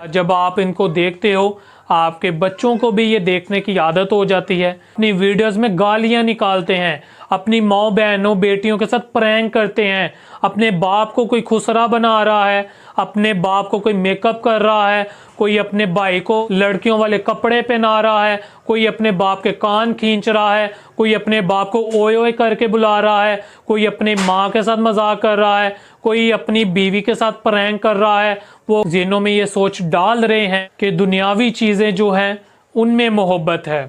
जब आप इनको देखते हो आपके बच्चों को भी ये देखने की आदत हो जाती है। अपनी वीडियोस में गालियां निकालते हैं, अपनी माँ बहनों बेटियों के साथ प्रैंक करते हैं, अपने बाप को कोई खुसरा बना रहा है, अपने बाप को कोई मेकअप कर रहा है, कोई अपने भाई को लड़कियों वाले कपड़े पहना रहा है, कोई अपने बाप के कान खींच रहा है, कोई अपने बाप को ओए ओए करके बुला रहा है, कोई अपनी माँ के साथ मजाक कर रहा है, कोई अपनी बीवी के साथ प्रैंक कर रहा है। वो ज़हनों में ये सोच डाल रहे हैं कि दुनियावी चीज़ें जो हैं उनमें मोहब्बत है।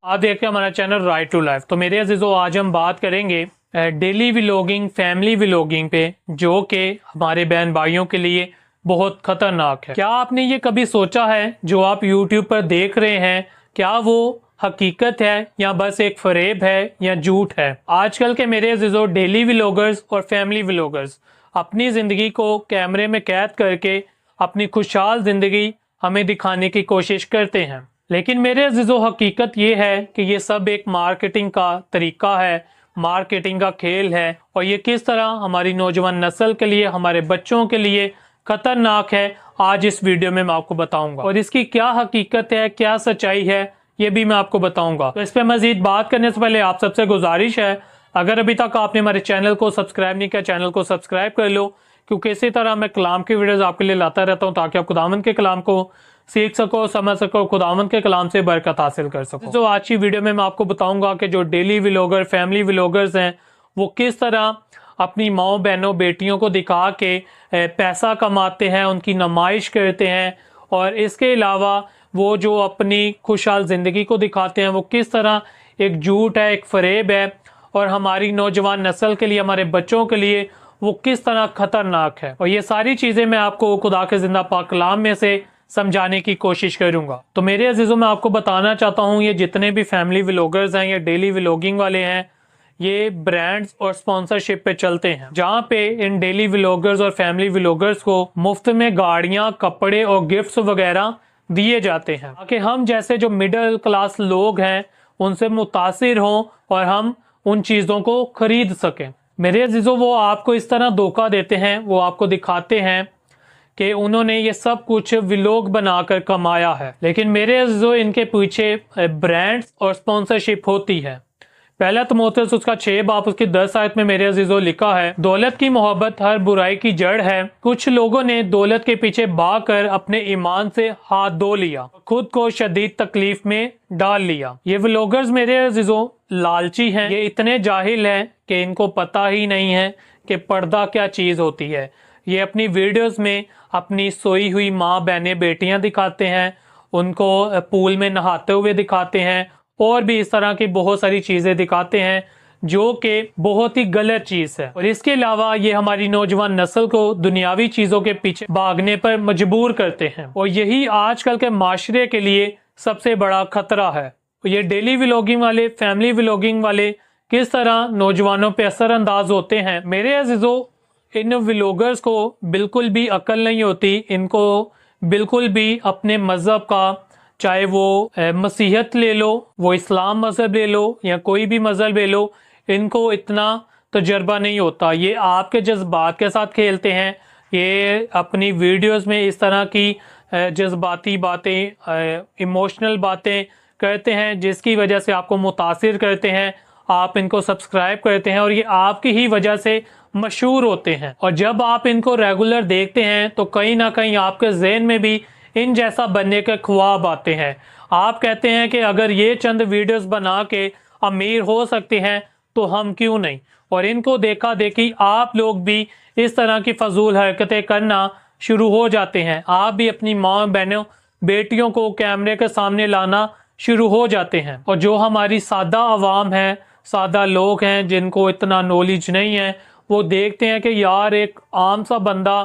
आप देखिए हमारा चैनल राइट टू लाइफ। तो मेरे अजीजों, आज हम बात करेंगे डेली व्लॉगिंग, फैमिली व्लॉगिंग पे, जो कि हमारे बहन भाइयों के लिए बहुत खतरनाक है। क्या आपने ये कभी सोचा है जो आप यूट्यूब पर देख रहे हैं, क्या वो हकीकत है या बस एक फरेब है या झूठ है? आजकल के मेरे अजीजों, डेली व्लॉगर्स और फैमिली व्लॉगर्स अपनी ज़िंदगी को कैमरे में कैद करके अपनी खुशहाल ज़िंदगी हमें दिखाने की कोशिश करते हैं। लेकिन मेरे अजीजों, हकीकत ये है कि ये सब एक मार्केटिंग का तरीका है, मार्केटिंग का खेल है, और ये किस तरह हमारी नौजवान नस्ल के लिए, हमारे बच्चों के लिए खतरनाक है, आज इस वीडियो में मैं आपको बताऊंगा। और इसकी क्या हकीकत है, क्या सच्चाई है, ये भी मैं आपको बताऊंगा। तो इस पर मजीद बात करने से पहले आप सबसे गुजारिश है, अगर अभी तक आपने हमारे चैनल को सब्सक्राइब नहीं किया, चैनल को सब्सक्राइब कर लो, क्योंकि इसी तरह मैं कलाम की वीडियोस आपके लिए लाता रहता हूँ ताकि आप खुदावंद के कलाम को सीख सको, समझ सको, खुदावंद के कलाम से बरकत हासिल कर सको। तो आज की वीडियो में मैं आपको बताऊंगा कि जो डेली व्लॉगर, फैमिली व्लॉगर्स हैं, वो किस तरह अपनी माओ बहनों बेटियों को दिखा के पैसा कमाते हैं, उनकी नुमाइश करते हैं, और इसके अलावा वो जो अपनी खुशहाल ज़िंदगी को दिखाते हैं वो किस तरह एक झूठ है, एक फरेब है, और हमारी नौजवान नस्ल के लिए, हमारे बच्चों के लिए वो किस तरह खतरनाक है। और ये सारी चीज़ें मैं आपको खुदा के जिंदा पाक कलाम में से समझाने की कोशिश करूंगा। तो मेरे अजीजों, मैं आपको बताना चाहता हूँ, ये जितने भी फैमिली व्लॉगर्स हैं या डेली व्लॉगिंग वाले हैं, ये ब्रांड्स और स्पॉन्सरशिप पे चलते हैं, जहाँ पे इन डेली व्लॉगर्स और फैमिली व्लॉगर्स को मुफ्त में गाड़ियाँ, कपड़े और गिफ्ट्स वगैरह दिए जाते हैं ताकि हम जैसे जो मिडिल क्लास लोग हैं उनसे मुतासिर हों और हम उन चीज़ों को खरीद सकें। मेरे अजीजों, वो आपको इस तरह धोखा देते हैं, वो आपको दिखाते हैं कि उन्होंने ये सब कुछ व्लॉग बनाकर कमाया है, लेकिन मेरे अजीजों, इनके पीछे ब्रांड्स और स्पॉन्सरशिप होती है। पहला तिमोथेयुस उसका 6 बाब उसकी 10 आयत में मेरे अजीजों लिखा है, दौलत की मोहब्बत हर बुराई की जड़ है। कुछ लोगों ने दौलत के पीछे भागकर अपने ईमान से हाथ धो लिया, खुद को शदीद तकलीफ में डाल लिया। ये व्लॉगर्स मेरे अजीजों लालची हैं, ये इतने जाहिल हैं कि इनको पता ही नहीं है कि पर्दा क्या चीज़ होती है। ये अपनी वीडियोस में अपनी सोई हुई माँ बहनें बेटियां दिखाते हैं, उनको पूल में नहाते हुए दिखाते हैं, और भी इस तरह की बहुत सारी चीज़ें दिखाते हैं जो कि बहुत ही गलत चीज़ है। और इसके अलावा ये हमारी नौजवान नस्ल को दुनियावी चीज़ों के पीछे भागने पर मजबूर करते हैं, और यही आजकल के माशरे के लिए सबसे बड़ा खतरा है। ये डेली व्लॉगिंग वाले, फैमिली व्लॉगिंग वाले किस तरह नौजवानों पर असरअंदाज होते हैं। मेरे अजीजों, इन व्लॉगर्स को बिल्कुल भी अकल नहीं होती, इनको बिल्कुल भी अपने मज़हब का, चाहे वो मसीहत ले लो, वो इस्लाम मज़हब ले लो या कोई भी मज़हब ले लो, इनको इतना तजर्बा नहीं होता। ये आपके जज्बात के साथ खेलते हैं, ये अपनी वीडियोस में इस तरह की जज्बाती बातें, इमोशनल बातें करते हैं, जिसकी वजह से आपको मुतासिर करते हैं, आप इनको सब्सक्राइब करते हैं, और ये आपकी ही वजह से मशहूर होते हैं। और जब आप इनको रेगुलर देखते हैं तो कहीं ना कहीं आपके जहन में भी इन जैसा बनने के ख्वाब आते हैं। आप कहते हैं कि अगर ये चंद वीडियोस बना के अमीर हो सकते हैं तो हम क्यों नहीं। और इनको देखा देखी आप लोग भी इस तरह की फजूल हरकतें करना शुरू हो जाते हैं। आप भी अपनी माँ बहनों बेटियों को कैमरे के सामने लाना शुरू हो जाते हैं। और जो हमारी सादा आवाम है, सादा लोग हैं, जिनको इतना नॉलेज नहीं है, वो देखते हैं कि यार एक आम सा बंदा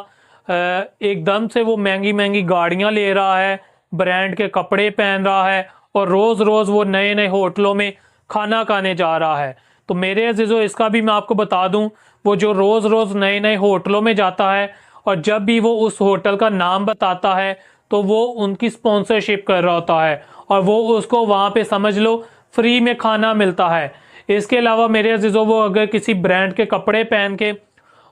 एकदम से वो महंगी महंगी गाड़ियां ले रहा है, ब्रांड के कपड़े पहन रहा है, और रोज़ रोज़ वो नए नए होटलों में खाना खाने जा रहा है। तो मेरे अजीजों, इसका भी मैं आपको बता दूं, वो जो रोज़ रोज़ नए नए होटलों में जाता है और जब भी वो उस होटल का नाम बताता है तो वो उनकी स्पॉन्सरशिप कर रहा होता है, और वो उसको वहाँ पे समझ लो फ्री में खाना मिलता है। इसके अलावा मेरे अजीज़ों वो अगर किसी ब्रांड के कपड़े पहन के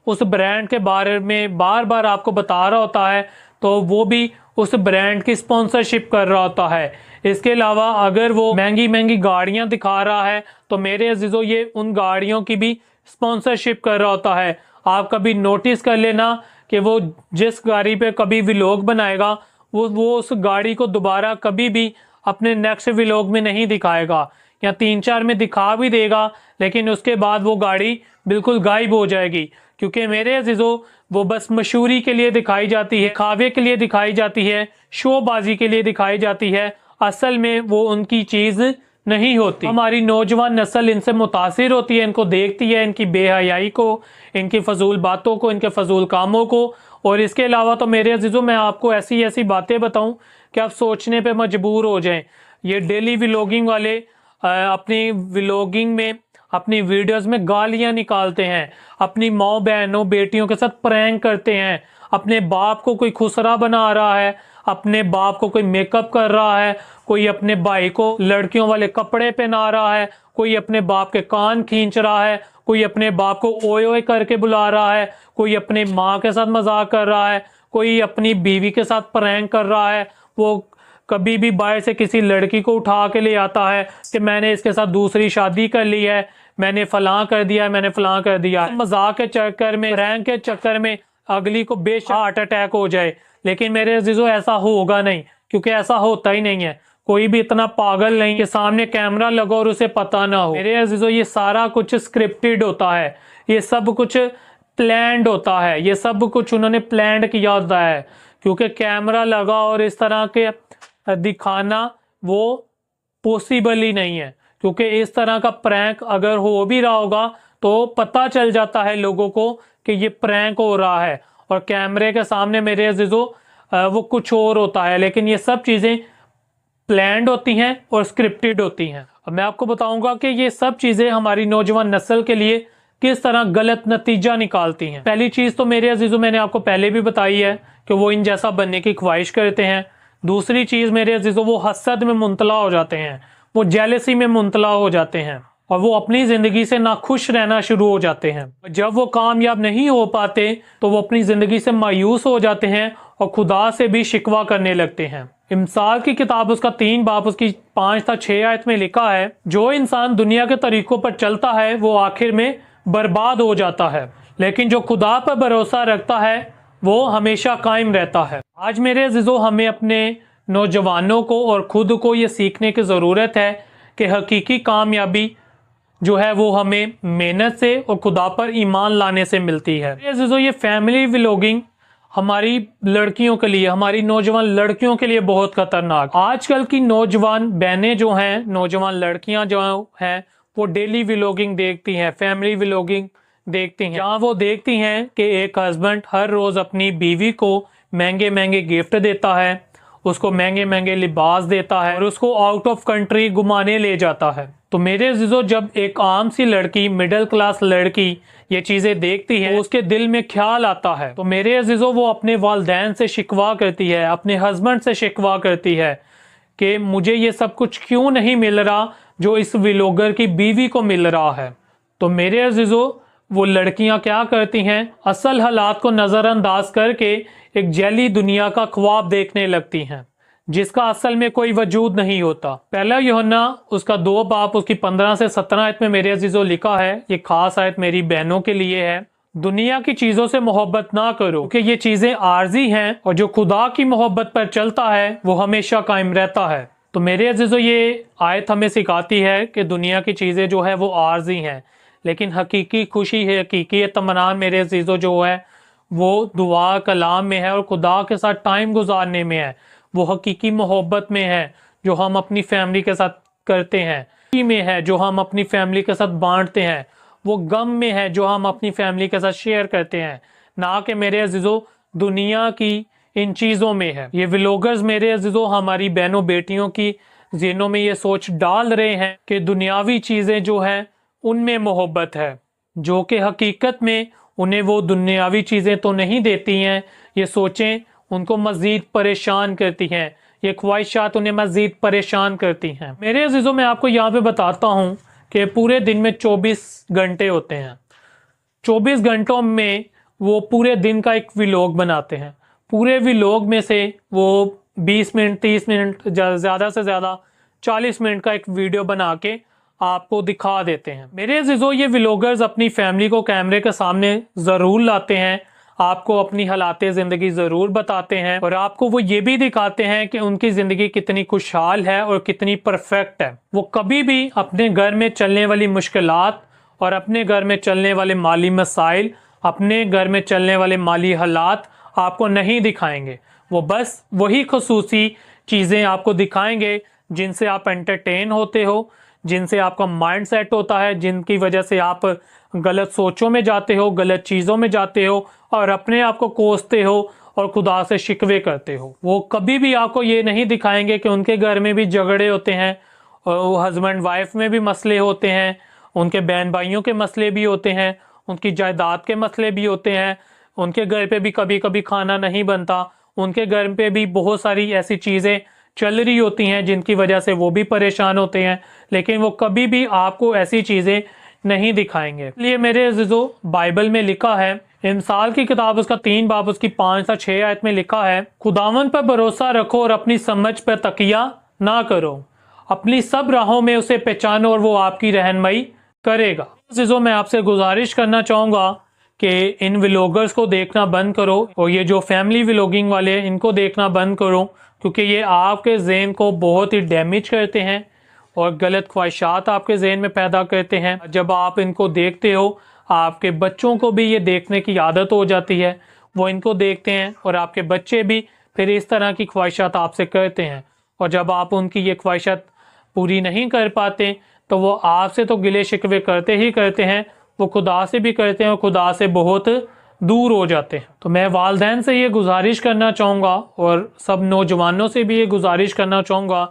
उस ब्रांड के बारे में बार बार आपको बता रहा होता है तो वो भी उस ब्रांड की स्पॉन्सरशिप कर रहा होता है। इसके अलावा अगर वो महंगी महंगी गाड़ियां दिखा रहा है तो मेरे अजीज़ों ये उन गाड़ियों की भी स्पॉन्सरशिप कर रहा होता है। आप कभी नोटिस कर लेना कि वो जिस गाड़ी पे कभी व्लॉग बनाएगा वो उस गाड़ी को दोबारा कभी भी अपने नेक्स्ट व्लॉग में नहीं दिखाएगा, या 3-4 में दिखा भी देगा लेकिन उसके बाद वो गाड़ी बिल्कुल गायब हो जाएगी। क्योंकि मेरे अजीज़ों वो बस मशहूरी के लिए दिखाई जाती है, खावे के लिए दिखाई जाती है, शोबाजी के लिए दिखाई जाती है, असल में वो उनकी चीज़ नहीं होती। हमारी नौजवान नस्ल इनसे मुतासिर होती है, इनको देखती है, इनकी बेहयाई को, इनकी फजूल बातों को, इनके फजूल कामों को। और इसके अलावा तो मेरे अजीज़ों मैं आपको ऐसी ऐसी बातें बताऊं कि आप सोचने पे मजबूर हो जाएं। ये डेली व्लॉगिंग वाले अपनी व्लॉगिंग में अपनी वीडियोस में गालियां निकालते हैं, अपनी माँ बहनों बेटियों के साथ प्रैंक करते हैं, अपने बाप को कोई खुसरा बना रहा है, अपने बाप को कोई मेकअप कर रहा है, कोई अपने भाई को लड़कियों वाले कपड़े पहना रहा है, कोई अपने बाप के कान खींच रहा है, कोई अपने बाप को ओए ओए करके बुला रहा है, कोई अपने माँ के साथ मजाक कर रहा है, कोई अपनी बीवी के साथ प्रैंक कर रहा है। वो कभी भी बाहर से किसी लड़की को उठा के ले आता है कि मैंने इसके साथ दूसरी शादी कर ली है, मैंने फलां कर दिया, मैंने फलां कर दिया। मजाक के चक्कर में, प्रैंक के चक्कर में अगली को बेशक हार्ट अटैक हो जाए। लेकिन मेरे अजीज़ों ऐसा होगा नहीं, क्योंकि ऐसा होता ही नहीं है। कोई भी इतना पागल नहीं कि सामने कैमरा लगा और उसे पता ना हो। मेरे अजीज़ों ये सारा कुछ स्क्रिप्टेड होता है, ये सब कुछ प्लान्ड होता है, ये सब कुछ उन्होंने प्लान किया होता है। क्योंकि कैमरा लगा और इस तरह के दिखाना वो पॉसिबल ही नहीं है। क्योंकि इस तरह का प्रैंक अगर हो भी रहा होगा तो पता चल जाता है लोगों को कि ये प्रैंक हो रहा है, और कैमरे के सामने मेरे अजीज़ों वो कुछ और होता है। लेकिन ये सब चीज़ें प्लान्ड होती हैं और स्क्रिप्टेड होती हैं। अब मैं आपको बताऊंगा कि ये सब चीज़ें हमारी नौजवान नस्ल के लिए किस तरह गलत नतीजा निकालती हैं। पहली चीज़ तो मेरे अजीज़ों मैंने आपको पहले भी बताई है कि वो इन जैसा बनने की ख्वाहिश करते हैं। दूसरी चीज़ मेरे अजीज़ों वो हसद में मुंतला हो जाते हैं, वो जेलसी में मुंतला हो जाते हैं, और वो अपनी ज़िंदगी से नाखुश रहना शुरू हो जाते हैं। जब वो कामयाब नहीं हो पाते तो वो अपनी ज़िंदगी से मायूस हो जाते हैं और खुदा से भी शिकवा करने लगते हैं। इमसाल की किताब उसका 3 बाब उसकी 5-6 आयत में लिखा है, जो इंसान दुनिया के तरीकों पर चलता है वो आखिर में बर्बाद हो जाता है, लेकिन जो खुदा पर भरोसा रखता है वो हमेशा कायम रहता है। आज मेरे अजीज़ों हमें अपने नौजवानों को और ख़ुद को ये सीखने की ज़रूरत है कि हकीकी कामयाबी जो है वो हमें मेहनत से और खुदा पर ईमान लाने से मिलती है। मेरे अजीज़ों ये फैमिली व्लॉगिंग हमारी लड़कियों के लिए, हमारी नौजवान लड़कियों के लिए बहुत ख़तरनाक। आजकल की नौजवान बहनें जो हैं, नौजवान लड़कियां जो हैं वो डेली व्लॉगिंग देखती हैं, फैमिली व्लॉगिंग देखती हैं, जहाँ वो देखती हैं कि एक हस्बैंड हर रोज़ अपनी बीवी को महंगे महंगे गिफ्ट देता है, उसको महंगे महंगे लिबास देता है और उसको आउट ऑफ कंट्री घुमाने ले जाता है। तो मेरे अजीज़ों जब एक आम सी लड़की, मिडिल क्लास लड़की ये चीज़ें देखती है तो उसके दिल में ख्याल आता है। तो मेरे अजीज़ों वो अपने वालिदैन से शिकवा करती है, अपने हस्बैंड से शिकवा करती है कि मुझे ये सब कुछ क्यों नहीं मिल रहा जो इस व्लॉगर की बीवी को मिल रहा है। तो मेरे अजीज़ों वो लड़कियां क्या करती हैं, असल हालात को नज़रअंदाज करके एक जैली दुनिया का ख्वाब देखने लगती हैं जिसका असल में कोई वजूद नहीं होता। पहला यूहन्ना उसका 2 बाब उसकी 15 से 17 आयत में मेरे अजीज़ों लिखा है, ये खास आयत मेरी बहनों के लिए है, दुनिया की चीज़ों से मोहब्बत ना करो क्योंकि ये चीज़ें आर्जी हैं और जो खुदा की मोहब्बत पर चलता है वो हमेशा कायम रहता है। तो मेरे अजीज़ों ये आयत हमें सिखाती है कि दुनिया की चीज़ें जो है वो आर्जी हैं, लेकिन हकीकी खुशी है, हकीकी इत्मीनान मेरे अजीज़ों जो है वो दुआ कलाम में है और खुदा के साथ टाइम गुजारने में है। वो हकीकी मोहब्बत में है जो हम अपनी फैमिली के साथ करते हैं, में है जो हम अपनी फैमिली के साथ बांटते हैं, वो गम में है जो हम अपनी फैमिली के साथ शेयर करते हैं, ना कि मेरे अजीज़ों दुनिया की इन चीज़ों में है। ये व्लॉगर्स मेरे अजीज़ों हमारी बहनों बेटियों की ज़हनों में ये सोच डाल रहे हैं कि दुनियावी चीज़ें जो हैं उनमें मोहब्बत है, जो कि हकीकत में उन्हें वो दुनियावी चीज़ें तो नहीं देती हैं। ये सोचें उनको मज़ीद परेशान करती हैं, ये ख्वाहिशात उन्हें मज़ीद परेशान करती हैं। मेरे अजीज़ों मैं आपको यहाँ पे बताता हूँ कि पूरे दिन में 24 घंटे होते हैं। 24 घंटों में वो पूरे दिन का एक व्लॉग बनाते हैं। पूरे व्लॉग में से वो 20 मिनट 30 मिनट ज़्यादा से ज़्यादा 40 मिनट का एक वीडियो बना के आपको दिखा देते हैं। मेरे अज़ीज़ों, ये व्लॉगर्स अपनी फैमिली को कैमरे के सामने ज़रूर लाते हैं, आपको अपनी हालात ज़िंदगी ज़रूर बताते हैं और आपको वो ये भी दिखाते हैं कि उनकी ज़िंदगी कितनी खुशहाल है और कितनी परफेक्ट है। वो कभी भी अपने घर में चलने वाली मुश्किलात और अपने घर में चलने वाले माली मसाइल, अपने घर में चलने वाले माली हालात आपको नहीं दिखाएंगे। वो बस वही खुसूसी चीज़ें आपको दिखाएंगे जिनसे आप एंटरटेन होते हो, जिनसे आपका माइंड सेट होता है, जिनकी वजह से आप गलत सोचों में जाते हो, गलत चीज़ों में जाते हो और अपने आप को कोसते हो और खुदा से शिकवे करते हो। वो कभी भी आपको ये नहीं दिखाएंगे कि उनके घर में भी झगड़े होते हैं और हस्बैंड वाइफ में भी मसले होते हैं, उनके बहन भाइयों के मसले भी होते हैं, उनकी जायदाद के मसले भी होते हैं, उनके घर पे भी कभी कभी खाना नहीं बनता, उनके घर पे भी बहुत सारी ऐसी चीज़ें चल रही होती हैं जिनकी वजह से वो भी परेशान होते हैं, लेकिन वो कभी भी आपको ऐसी चीज़ें नहीं दिखाएंगे। इसलिए मेरे अज़ीज़ों, बाइबल में लिखा है, इमसाल की किताब उसका 3 बाब उसकी 5 से 6 आयत में लिखा है, खुदावन पर भरोसा रखो और अपनी समझ पर तकिया ना करो, अपनी सब राहों में उसे पहचानो और वो आपकी रहनुमाई करेगा। अज़ीज़ों, मैं आपसे गुजारिश करना चाहूँगा कि इन व्लॉगर्स को देखना बंद करो और ये जो फैमिली व्लॉगिंग वाले हैं इनको देखना बंद करो, क्योंकि ये आपके ज़हन को बहुत ही डैमेज करते हैं और गलत ख्वाहिशात आपके ज़हन में पैदा करते हैं। जब आप इनको देखते हो, आपके बच्चों को भी ये देखने की आदत हो जाती है, वो इनको देखते हैं और आपके बच्चे भी फिर इस तरह की ख्वाहिशात आपसे करते हैं और जब आप उनकी ये ख्वाहिशात पूरी नहीं कर पाते तो वो आपसे तो गिले शिकवे करते ही करते हैं, वो खुदा से भी करते हैं और खुदा से बहुत दूर हो जाते हैं। तो मैं वालिदैन से ये गुजारिश करना चाहूँगा और सब नौजवानों से भी ये गुजारिश करना चाहूँगा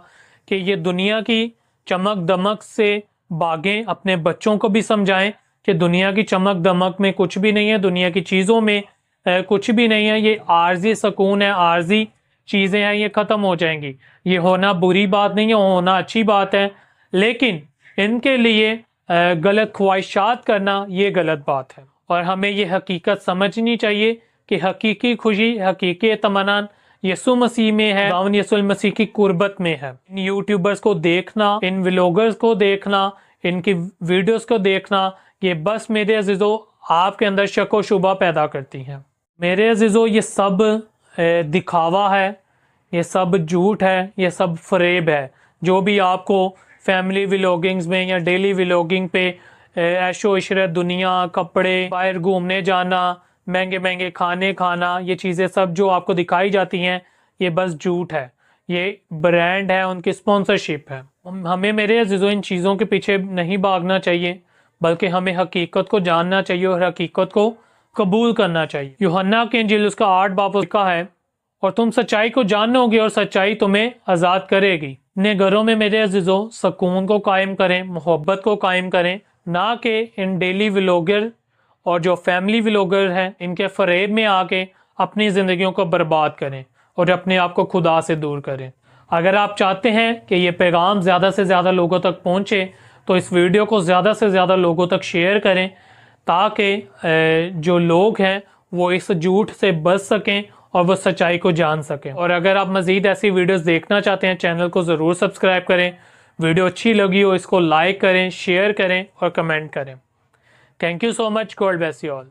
कि ये दुनिया की चमक दमक से भागें, अपने बच्चों को भी समझाएं कि दुनिया की चमक दमक में कुछ भी नहीं है, दुनिया की चीज़ों में कुछ भी नहीं है, ये आर्जी सुकून है, आर्जी चीज़ें हैं, ये ख़त्म हो जाएंगी। ये होना बुरी बात नहीं है, होना अच्छी बात है, लेकिन इनके लिए गलत ख्वाहिशात करना ये गलत बात है और हमें ये हकीकत समझनी चाहिए कि हकीकी खुशी, हकीकी इत्मीनान यीशु मसीह में है, खुदावंद यीशु मसीह की कुर्बत में है। इन यूट्यूबर्स को देखना, इन व्लॉगर्स को देखना, इनकी वीडियोस को देखना, ये बस मेरे अज़ीज़ों आपके अंदर शक व शुबा पैदा करती हैं। मेरे अज़ीज़ों, ये सब दिखावा है, ये सब झूठ है, ये सब फरेब है। जो भी आपको फैमिली व्लॉगिंग्स में या डेली व्लॉगिंग पे ऐशो इशरत, दुनिया, कपड़े, बाहर घूमने जाना, महंगे महंगे खाने खाना, ये चीज़ें सब जो आपको दिखाई जाती हैं, ये बस झूठ है, ये ब्रांड है, उनकी स्पॉन्सरशिप है। हमें मेरे अज़ीज़ों इन चीज़ों के पीछे नहीं भागना चाहिए, बल्कि हमें हकीकत को जानना चाहिए और हकीकत को कबूल करना चाहिए। यूहन्ना के इंजील उसका 8 बाब लिखा है, और तुम सच्चाई को जानोगे और सच्चाई तुम्हें आज़ाद करेगी। अपने घरों में मेरे अज़ीज़ों सुकून को कायम करें, मोहब्बत को कायम करें, ना कि इन डेली व्लॉगर और जो फैमिली व्लॉगर हैं इनके फरेब में आके अपनी ज़िंदगियों को बर्बाद करें और अपने आप को खुदा से दूर करें। अगर आप चाहते हैं कि ये पैगाम ज़्यादा से ज़्यादा लोगों तक पहुँचे तो इस वीडियो को ज़्यादा से ज़्यादा लोगों तक शेयर करें, ताकि जो लोग हैं वो इस झूठ से बच सकें और वो सच्चाई को जान सकें। और अगर आप मज़ीद ऐसी वीडियोस देखना चाहते हैं, चैनल को ज़रूर सब्सक्राइब करें। वीडियो अच्छी लगी हो इसको लाइक करें, शेयर करें और कमेंट करें। Thank you so much. God bless you all.